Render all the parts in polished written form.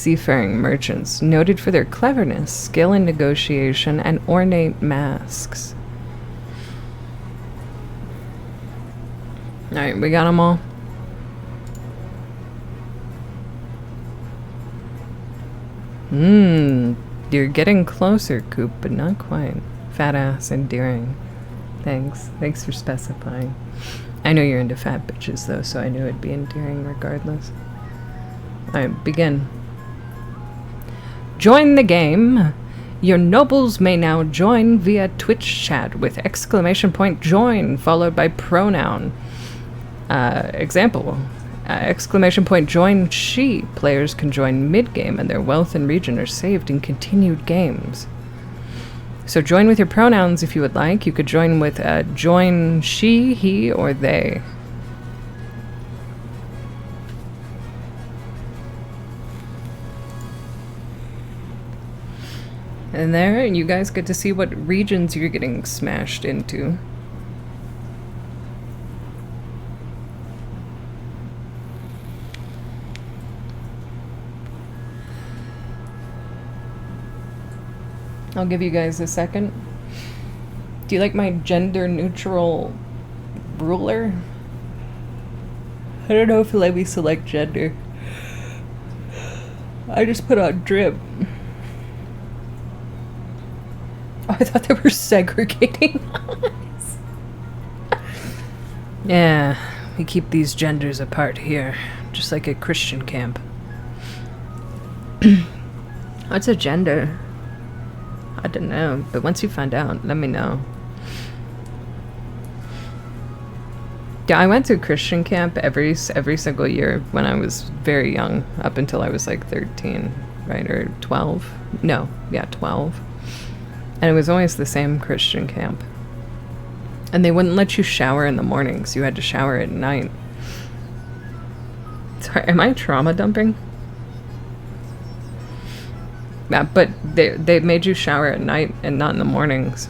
seafaring merchants, noted for their cleverness, skill in negotiation, and ornate masks. Alright, we got them all. You're getting closer, Coop, but not quite. Fat ass endearing. Thanks for specifying. I know you're into fat bitches, though, so I knew it'd be endearing regardless. Alright, begin. Join the game! Your nobles may now join via Twitch chat with exclamation point join, followed by pronoun. Example. Exclamation point join she. Players can join mid-game and their wealth and region are saved in continued games. So join with your pronouns if you would like. You could join with join she, he, or they. And there, you guys get to see what regions you're getting smashed into. I'll give you guys a second. Do you like my gender neutral ruler? I don't know if it'll let me select gender. I just put on drip. Oh, I thought they were segregating us. Yeah, we keep these genders apart here, just like a Christian camp. What's a gender? I don't know, but once you find out, let me know. Yeah, I went to Christian camp every single year when I was very young, up until I was like 13, right, or 12. No, yeah, 12. And it was always the same Christian camp. And they wouldn't let you shower in the mornings. You had to shower at night. Sorry, am I trauma dumping? Yeah, but they made you shower at night and not in the mornings.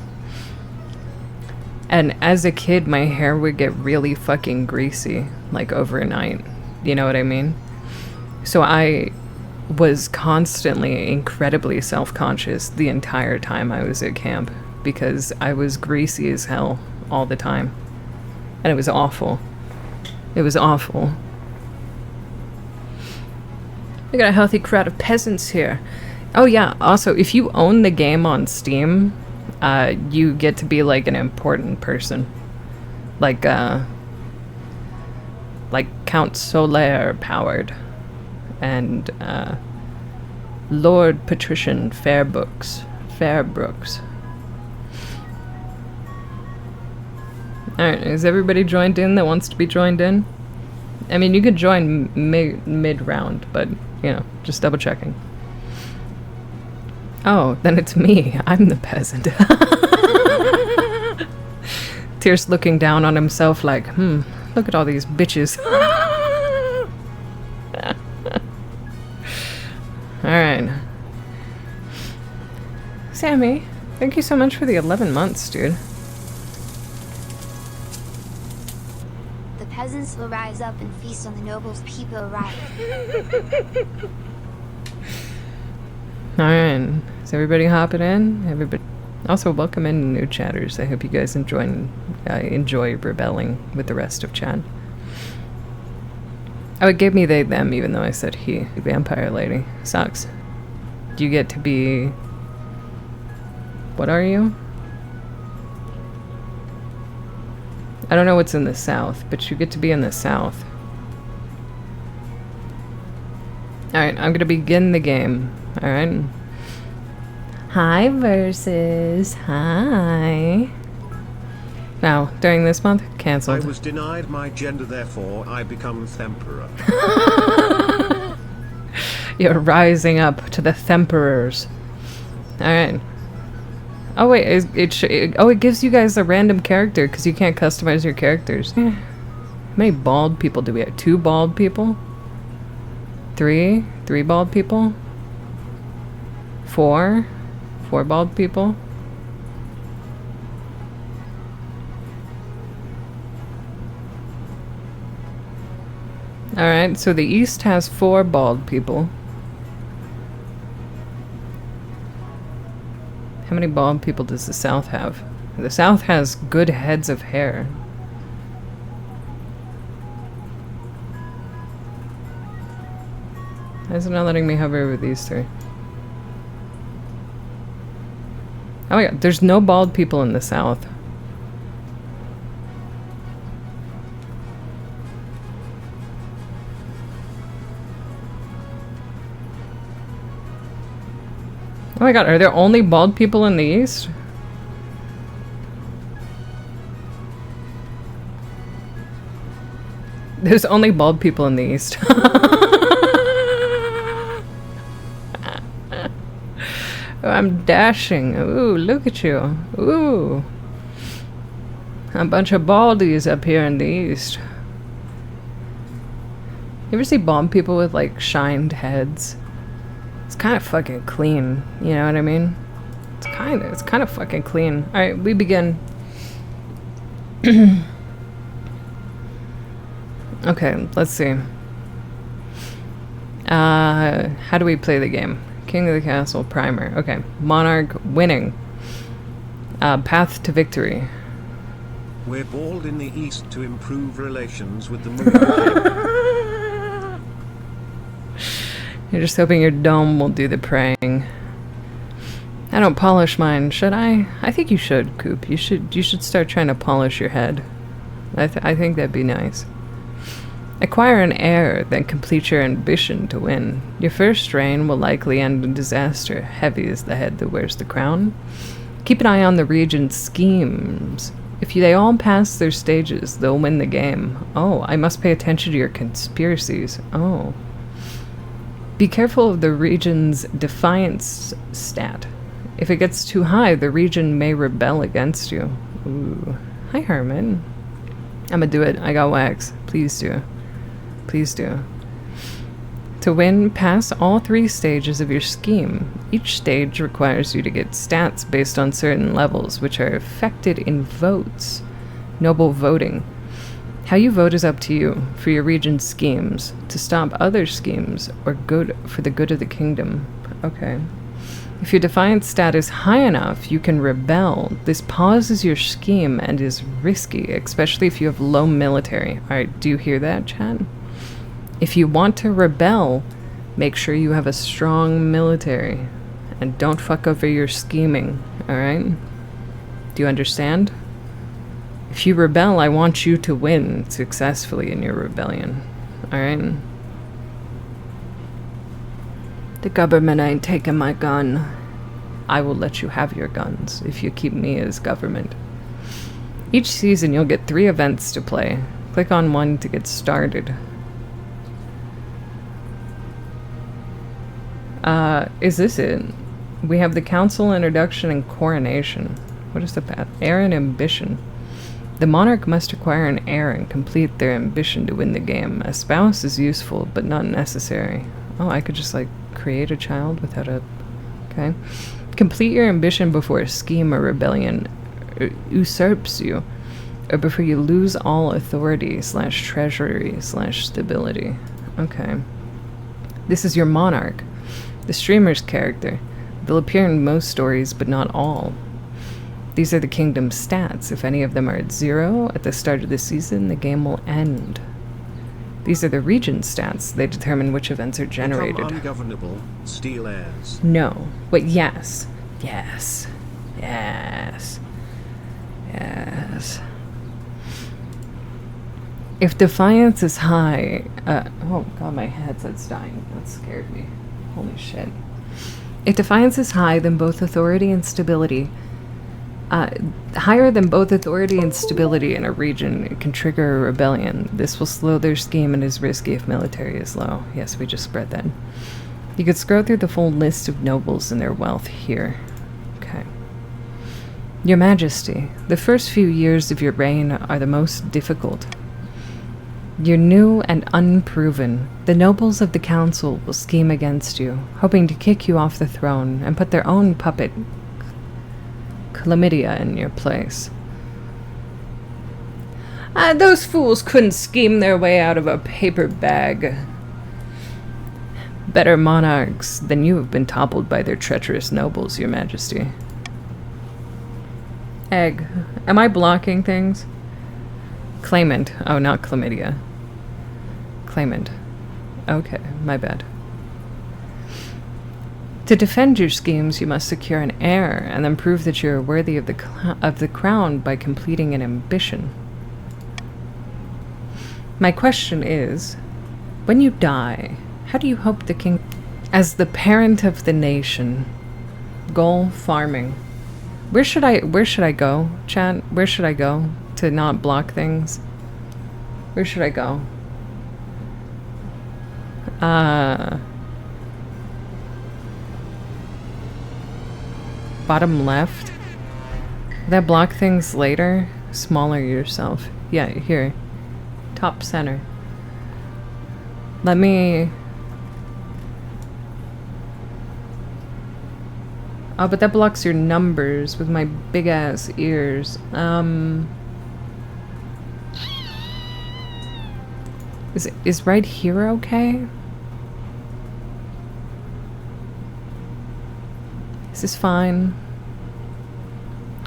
And as a kid, my hair would get really fucking greasy, like overnight. You know what I mean? So I was constantly incredibly self-conscious the entire time I was at camp because I was greasy as hell all the time. And it was awful. It was awful. We got a healthy crowd of peasants here. Oh yeah, also, if you own the game on Steam, you get to be like an important person. Like Count Solaire powered. And Lord Patrician Fairbrooks. Alright, is everybody joined in that wants to be joined in? I mean, you could join mid-round, but, you know, just double checking. Oh, then it's me. I'm the peasant. Tier's looking down on himself like, look at all these bitches. Alright. Sammy, thank you so much for the 11 months, dude. The peasants will rise up and feast on the nobles' people arrive. Alright, is everybody hopping in? Everybody. Also, welcome in new chatters. I hope you guys enjoy rebelling with the rest of chat. Oh, it gave me they, them, even though I said he. Vampire lady. Sucks. Do you get to be... What are you? I don't know what's in the south, but you get to be in the south. Alright, I'm gonna begin the game. Alright. Hi, Versus. Hi. Now, during this month, cancelled. I was denied my gender, therefore I become Themperor. You're rising up to the Themperors. Alright. Oh wait, it gives you guys a random character because you can't customize your characters. How many bald people do we have? 2 bald people? 3? 3 bald people? 4? 4 bald people? Alright, so the East has 4 bald people. How many bald people does the South have? The South has good heads of hair. Why is it not letting me hover over these three? Oh my god, there's no bald people in the South. Oh my god, are there only bald people in the East? There's only bald people in the East. Oh, I'm dashing. Ooh, look at you. Ooh. A bunch of baldies up here in the East. You ever see bald people with, like, shined heads? It's kind of fucking clean. You know what I mean? It's kind of fucking clean. Alright, we begin. Okay, let's see. How do we play the game? King of the Castle primer. Okay, Monarch winning. Path to victory. We're bald in the East to improve relations with the moon. You're just hoping your dome will do the praying. I don't polish mine, should I? I think you should, Coop. You should start trying to polish your head. I think that'd be nice. Acquire an heir, then complete your ambition to win. Your first reign will likely end in disaster. Heavy is the head that wears the crown. Keep an eye on the regent's schemes. If they all pass their stages, they'll win the game. Oh, I must pay attention to your conspiracies. Oh. Be careful of the regent's defiance stat. If it gets too high, the regent may rebel against you. Ooh. Hi, Herman. I'ma do it. I got wax. Please do. Please do. To win, pass all 3 stages of your scheme. Each stage requires you to get stats based on certain levels, which are affected in votes. Noble voting. How you vote is up to you, for your region's schemes, to stop other schemes, or good for the good of the kingdom. Okay. If your defiance stat is high enough, you can rebel. This pauses your scheme and is risky, especially if you have low military. Alright, do you hear that, chat? If you want to rebel, make sure you have a strong military. And don't fuck over your scheming, alright? Do you understand? If you rebel, I want you to win successfully in your rebellion. Alright? The government ain't taking my gun. I will let you have your guns if you keep me as government. Each season you'll get 3 events to play. Click on one to get started. Is this it? We have the council introduction and coronation. What is the path? Heir and ambition. The monarch must acquire an heir and complete their ambition to win the game. A spouse is useful, but not necessary. Oh, I could just, like, create a child without a... Okay. Complete your ambition before a scheme or rebellion usurps you, or before you lose all authority / treasury / stability. Okay. This is your monarch. The streamer's character. They'll appear in most stories, but not all. These are the kingdom's stats. If any of them are at 0 at the start of the season, the game will end. These are the region's stats. They determine which events are generated. Become ungovernable, steal heirs. No. But yes. Yes. Yes. Yes. If defiance is high... oh god, my headset's dying. That scared me. Holy shit. If defiance is high, then both authority and stability... higher than both authority and stability in a region, it can trigger a rebellion. This will slow their scheme and is risky if military is low. Yes, we just spread that. You could scroll through the full list of nobles and their wealth here. Okay. Your Majesty, the first few years of your reign are the most difficult. You're new and unproven. The nobles of the council will scheme against you, hoping to kick you off the throne and put their own puppet, Chlamydia, in your place. Those fools couldn't scheme their way out of a paper bag. Better monarchs than you have been toppled by their treacherous nobles, Your Majesty. Egg. Am I blocking things? Claimant. Oh, not chlamydia. Claimant. Okay, my bad. To defend your schemes, you must secure an heir and then prove that you are worthy of the crown by completing an ambition. My question is, when you die, how do you hope the king... As the parent of the nation, goal farming. Where should I go, chat? Where should I go to not block things? Where should I go? Bottom left. That block things later. Smaller yourself. Yeah, here. Top center. Let me... Oh, but that blocks your numbers with my big ass ears. Is right here okay? Is this fine?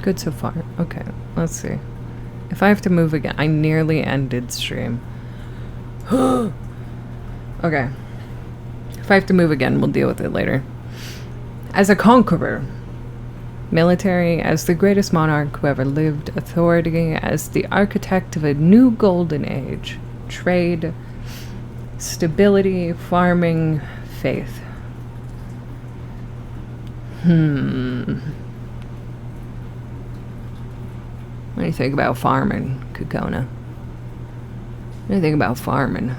Good so far. Okay, let's see. If I have to move again, I nearly ended stream. Okay. If I have to move again, we'll deal with it later. As a conqueror, military, as the greatest monarch who ever lived, authority, as the architect of a new golden age, trade, stability, farming, faith. What do you think about farming, Kokona? What do you think about farming?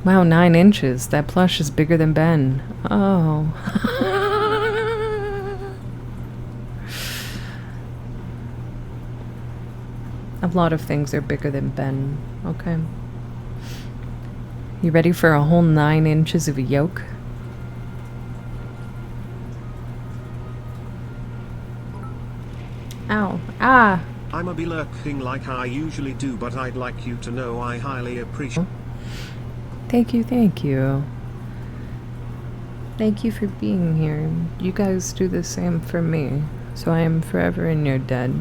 Wow, 9 inches. That plush is bigger than Ben. Oh. A lot of things are bigger than Ben. Okay. You ready for a whole 9 inches of yolk? Ow. Ah! I'ma be lurking like I usually do, but I'd like you to know I highly appreciate... Thank you, thank you. Thank you for being here. You guys do the same for me, so I am forever in your debt.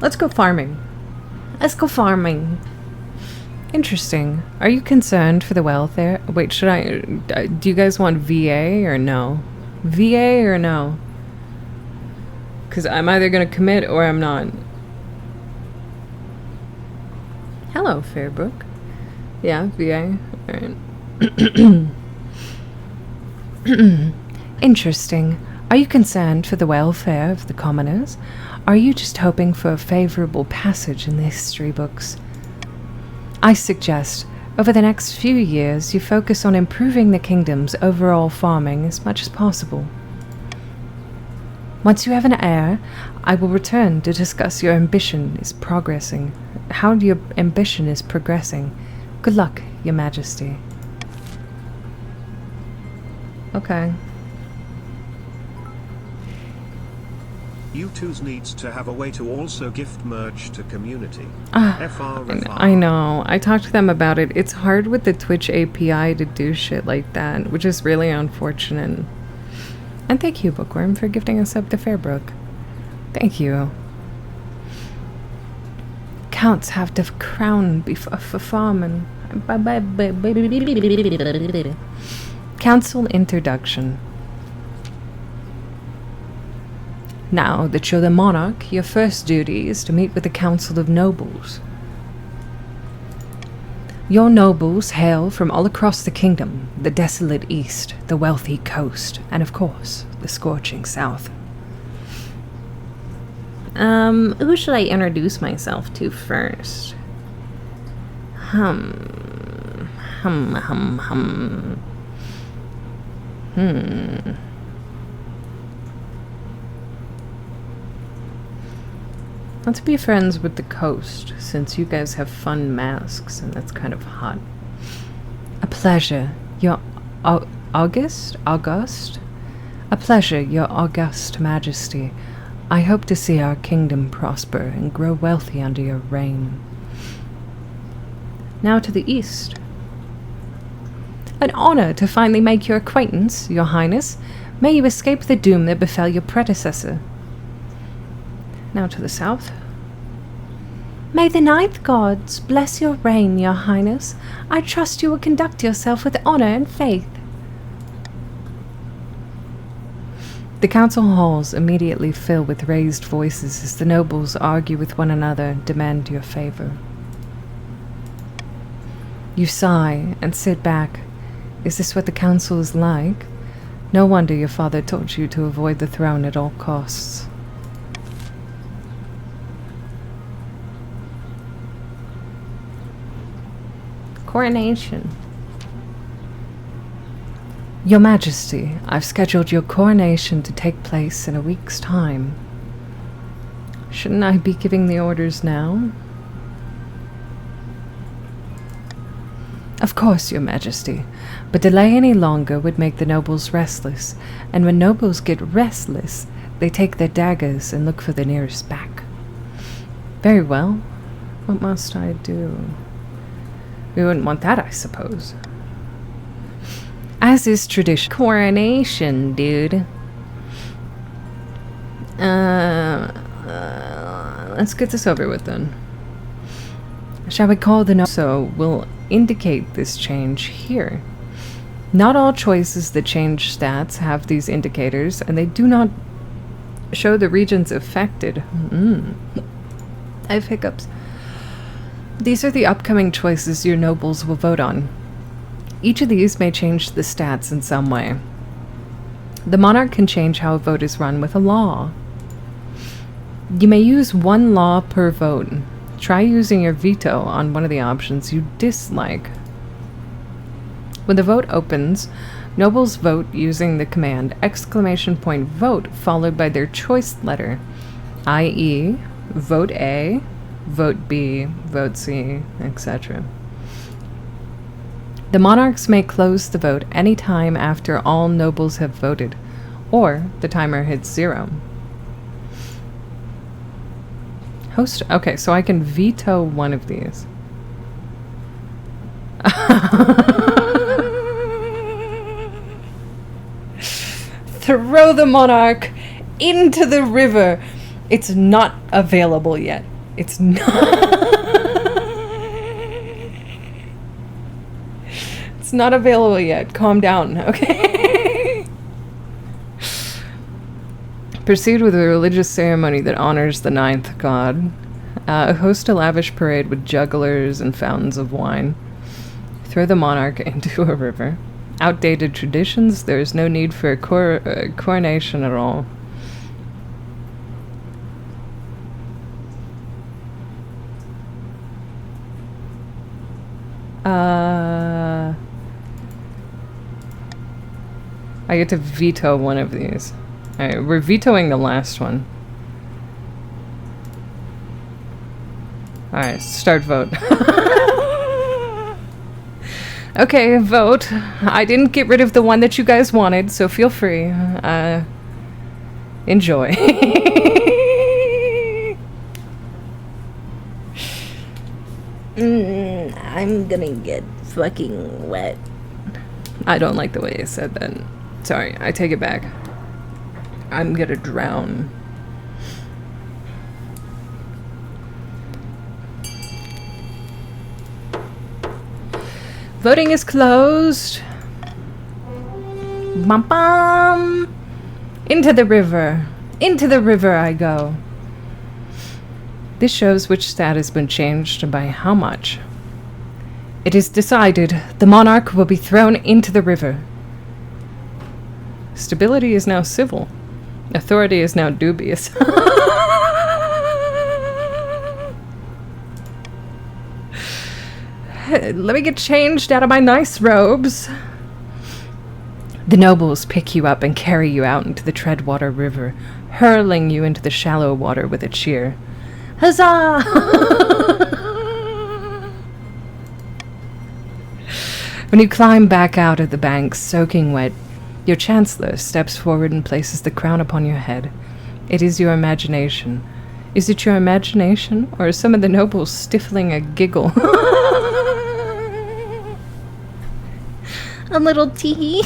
Let's go farming. Let's go farming. Interesting. Are you concerned for the welfare? Wait, should I... do you guys want VA or no? VA or no? Because I'm either going to commit or I'm not. Hello, Fairbrook. Yeah, VA. Alright. Interesting. Are you concerned for the welfare of the commoners? Are you just hoping for a favorable passage in the history books? I suggest, over the next few years, you focus on improving the kingdom's overall farming as much as possible. Once you have an heir, I will return to discuss your ambition is progressing. How your ambition is progressing. Good luck, Your Majesty. Okay. You twos needs to have a way to also gift merch to community. FR. I know. I talked to them about it. It's hard with the Twitch API to do shit like that, which is really unfortunate. And thank you, Bookworm, for gifting us up to Fairbrook. Thank you. Counts have the crown for farming. Council introduction. Now that you're the monarch, your first duty is to meet with the Council of Nobles. Your nobles hail from all across the kingdom, the desolate east, the wealthy coast, and of course, the scorching south. Who should I introduce myself to first? Let's be friends with the coast, since you guys have fun masks, and that's kind of hot. A pleasure, your August? A pleasure, your august majesty. I hope to see our kingdom prosper and grow wealthy under your reign. Now to the east. An honor to finally make your acquaintance, your highness. May you escape the doom that befell your predecessor. Now to the south. May the ninth gods bless your reign, your highness. I trust you will conduct yourself with honor and faith. The council halls immediately fill with raised voices as the nobles argue with one another and demand your favor. You sigh and sit back. Is this what the council is like? No wonder your father told you to avoid the throne at all costs. Coronation. Your Majesty, I've scheduled your coronation to take place in a week's time. Shouldn't I be giving the orders now? Of course, Your Majesty, but delay any longer would make the nobles restless, and when nobles get restless, they take their daggers and look for the nearest back. Very well. What must I do? We wouldn't want that, I suppose. As is tradition. Coronation, dude. Let's get this over with then. Shall we call the So we'll indicate this change here. Not all choices that change stats have these indicators, and they do not show the regions affected. I have hiccups. These are the upcoming choices your nobles will vote on. Each of these may change the stats in some way. The monarch can change how a vote is run with a law. You may use one law per vote. Try using your veto on one of the options you dislike. When the vote opens, nobles vote using the command !vote followed by their choice letter, i.e., vote A, vote B, vote C, etc. The monarchs may close the vote any time after all nobles have voted, or the timer hits 0. Host. Okay, so I can veto one of these. Throw the monarch into the river. It's not available yet. It's not. It's not available yet. Calm down, okay? Proceed with a religious ceremony that honors the ninth god. Host a lavish parade with jugglers and fountains of wine. Throw the monarch into a river. Outdated traditions. There is no need for a coronation at all. I get to veto one of these. Alright, we're vetoing the last one. Alright, start vote. Okay, vote. I didn't get rid of the one that you guys wanted, so feel free. Enjoy. I'm gonna get fucking wet. I don't like the way you said that. Sorry, I take it back. I'm gonna drown. Voting is closed. Bum bum. Into the river. Into the river I go. This shows which stat has been changed and by how much. It is decided the monarch will be thrown into the river. Stability is now civil. Authority is now dubious. Let me get changed out of my nice robes. The nobles pick you up and carry you out into the Treadwater River, hurling you into the shallow water with a cheer. Huzzah! When you climb back out of the bank, soaking wet, your chancellor steps forward and places the crown upon your head. It is your imagination. Is it your imagination, or are some of the nobles stifling a giggle? A little tee.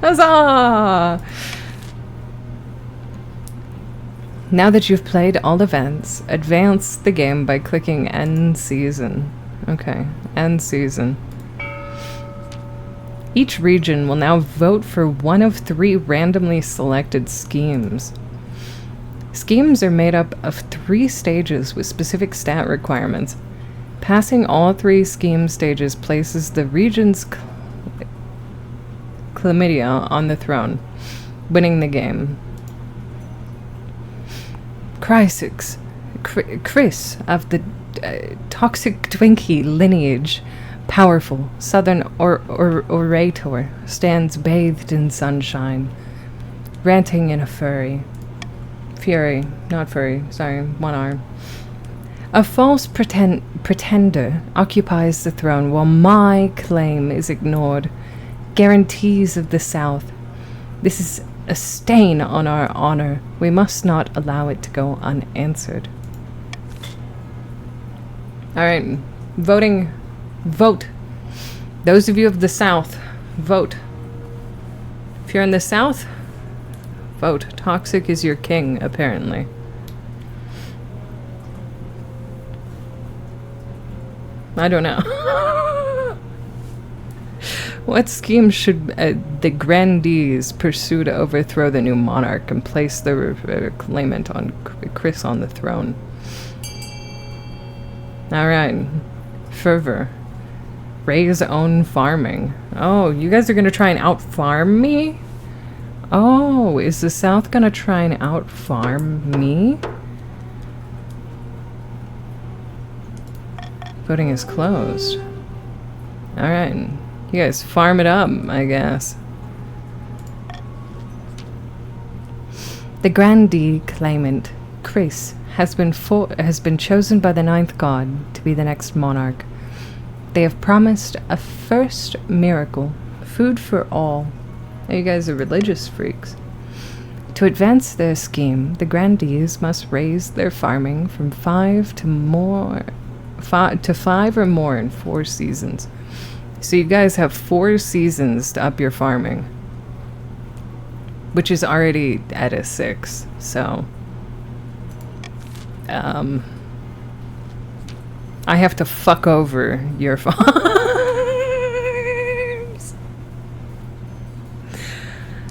Huzzah! Now that you've played all events, advance the game by clicking End Season. Okay, End Season. Each region will now vote for one of 3 randomly selected schemes. Schemes are made up of 3 stages with specific stat requirements. Passing all 3 scheme stages places the region's chlamydia on the throne, winning the game. Chris of the toxic Twinkie lineage, powerful southern orator, stands bathed in sunshine, ranting in a fury, not furry, sorry, one arm. A false pretender occupies the throne while my claim is ignored. Guarantees of the South. This is a stain on our honor. We must not allow it to go unanswered. Alright, voting. Vote. Those of you of the South, vote. If you're in the South, vote. Toxic is your king, apparently. I don't know. What scheme should the grandees pursue to overthrow the new monarch and place the claimant on Chris on the throne? Alright. Fervor. Raise own farming. Oh, you guys are gonna try and out-farm me? Oh, is the South gonna try and out-farm me? Voting is closed. Alright. You guys farm it up, I guess. The grandee claimant, Chris, has been chosen by the 9th god to be the next monarch. They have promised a first miracle, food for all. Now you guys are religious freaks. To advance their scheme, the grandees must raise their farming from 5 to 5 or more in 4 seasons. So you guys have 4 seasons to up your farming, which is already at a 6. So, I have to fuck over your farms.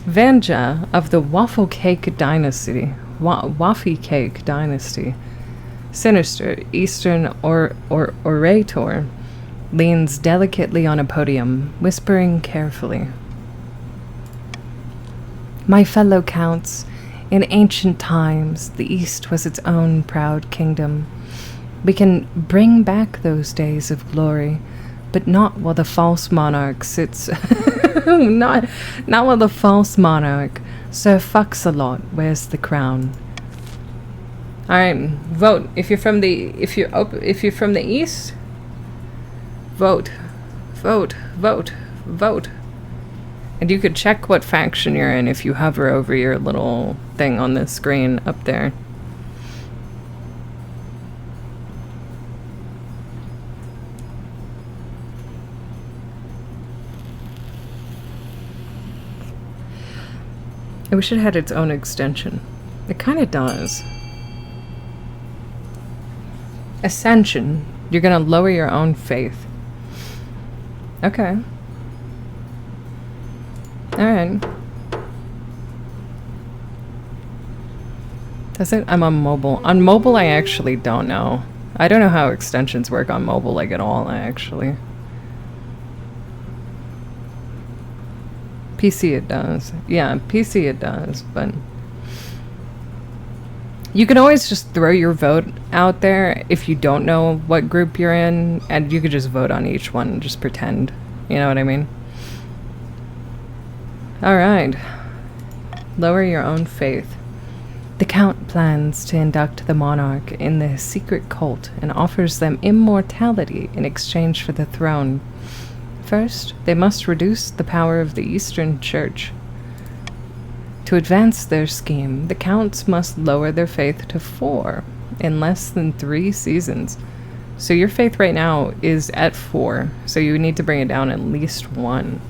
Vanja of the Waffle Cake Dynasty, Waffy Cake Dynasty, sinister Eastern orator, leans delicately on a podium, whispering carefully. My fellow counts, in ancient times, the East was its own proud kingdom. We can bring back those days of glory, but not while the false monarch sits... not while the false monarch, Sir Fuxalot, wears the crown. Alright, vote. If you're from the East... Vote. Vote. Vote. Vote. And you could check what faction you're in if you hover over your little thing on the screen up there. I wish it had its own extension. It kind of does. Ascension. You're gonna lower your own faith. Okay. Alright. Does it? I'm on mobile. On mobile, I actually don't know. I don't know how extensions work on mobile, like, at all, actually. PC it does. Yeah, PC it does, but... You can always just throw your vote out there if you don't know what group you're in, and you could just vote on each one and just pretend. You know what I mean? Alright. Lower your own faith. The Count plans to induct the monarch in the secret cult and offers them immortality in exchange for the throne. First, they must reduce the power of the Eastern Church. To advance their scheme, the Counts must lower their faith to 4 in less than 3 seasons. So your faith right now is at 4. So you need to bring it down at least 1.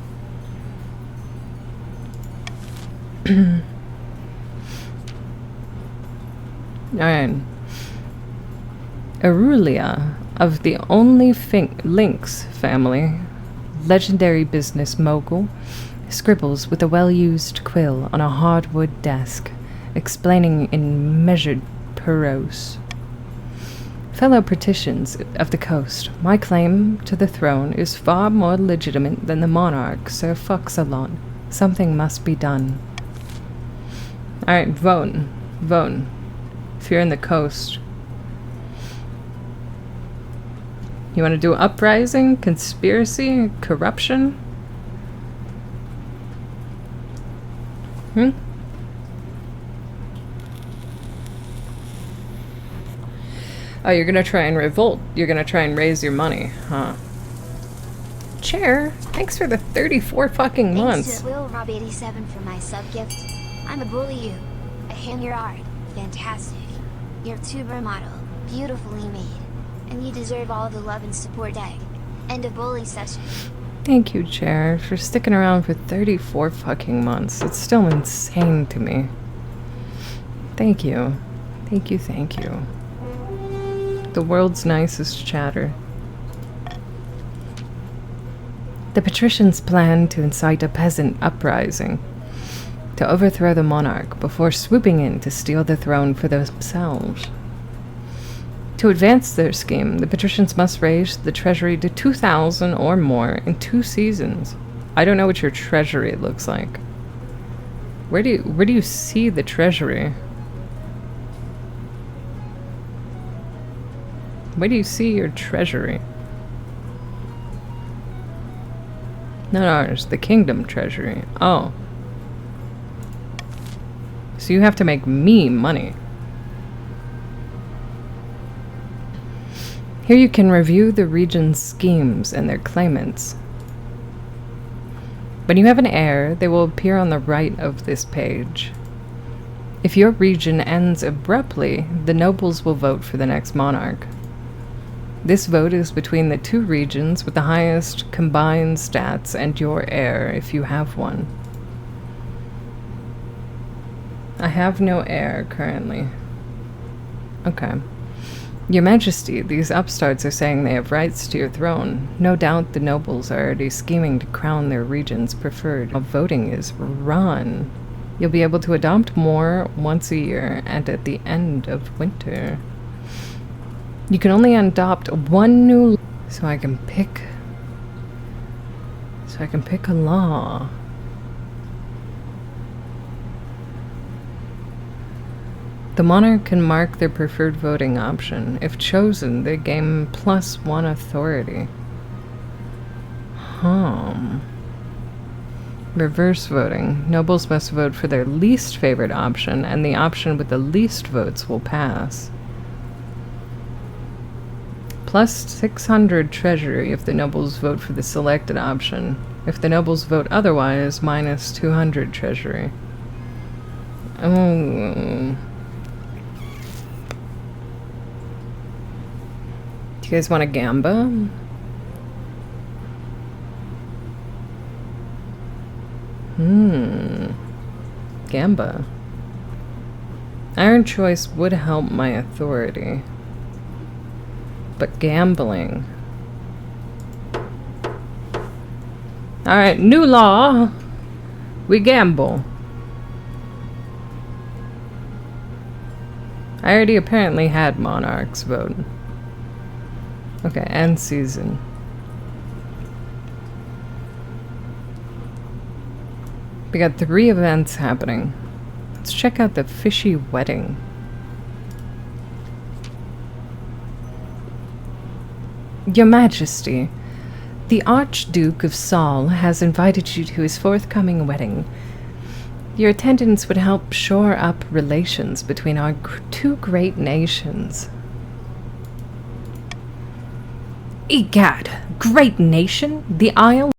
Alright. Aurelia of the Only Lynx family, legendary business mogul, scribbles with a well-used quill on a hardwood desk, explaining in measured prose. Fellow patricians of the coast, my claim to the throne is far more legitimate than the monarch, Sir Foxalot. Something must be done. Alright, vote. Vote. If you're in the coast. You want to do uprising, conspiracy, corruption? Oh, you're gonna try and revolt. You're gonna try and raise your money, huh? Chair, thanks for the 34 fucking months. Thanks to Will Rob 87 for my sub gift. I'm a bully you. I hand your art. Fantastic. Your tuber model. Beautifully made. And you deserve all the love and support, Dag. End of bully session. Thank you, Chair, for sticking around for 34 fucking months. It's still insane to me. Thank you. Thank you, thank you. The world's nicest chatter. The patricians plan to incite a peasant uprising to overthrow the monarch before swooping in to steal the throne for themselves. To advance their scheme, the patricians must raise the treasury to 2,000 or more in 2 seasons. I don't know what your treasury looks like. Where do you see the treasury? Where do you see your treasury? No, it's the kingdom treasury. Oh. So you have to make me money. Here you can review the region's schemes and their claimants. When you have an heir, they will appear on the right of this page. If your region ends abruptly, the nobles will vote for the next monarch. This vote is between the 2 regions with the highest combined stats and your heir, if you have one. I have no heir currently. Okay. Your Majesty, these upstarts are saying they have rights to your throne. No doubt the nobles are already scheming to crown their region's preferred. How voting is run. You'll be able to adopt more once a year and at the end of winter. You can only adopt 1 new... So I can pick a law. The monarch can mark their preferred voting option. If chosen, they gain +1 authority. Reverse voting. Nobles must vote for their least favorite option, and the option with the least votes will pass. +600 treasury if the nobles vote for the selected option. If the nobles vote otherwise, -200 treasury. Oh. Do you guys want a gamba? Gamba. Iron choice would help my authority. But gambling. Alright, new law. We gamble. I already apparently had monarchs vote. Okay, end season. We got 3 events happening. Let's check out the fishy wedding. Your Majesty, the Archduke of Saul has invited you to his forthcoming wedding. Your attendance would help shore up relations between our 2 great nations. Egad, great nation? The Isle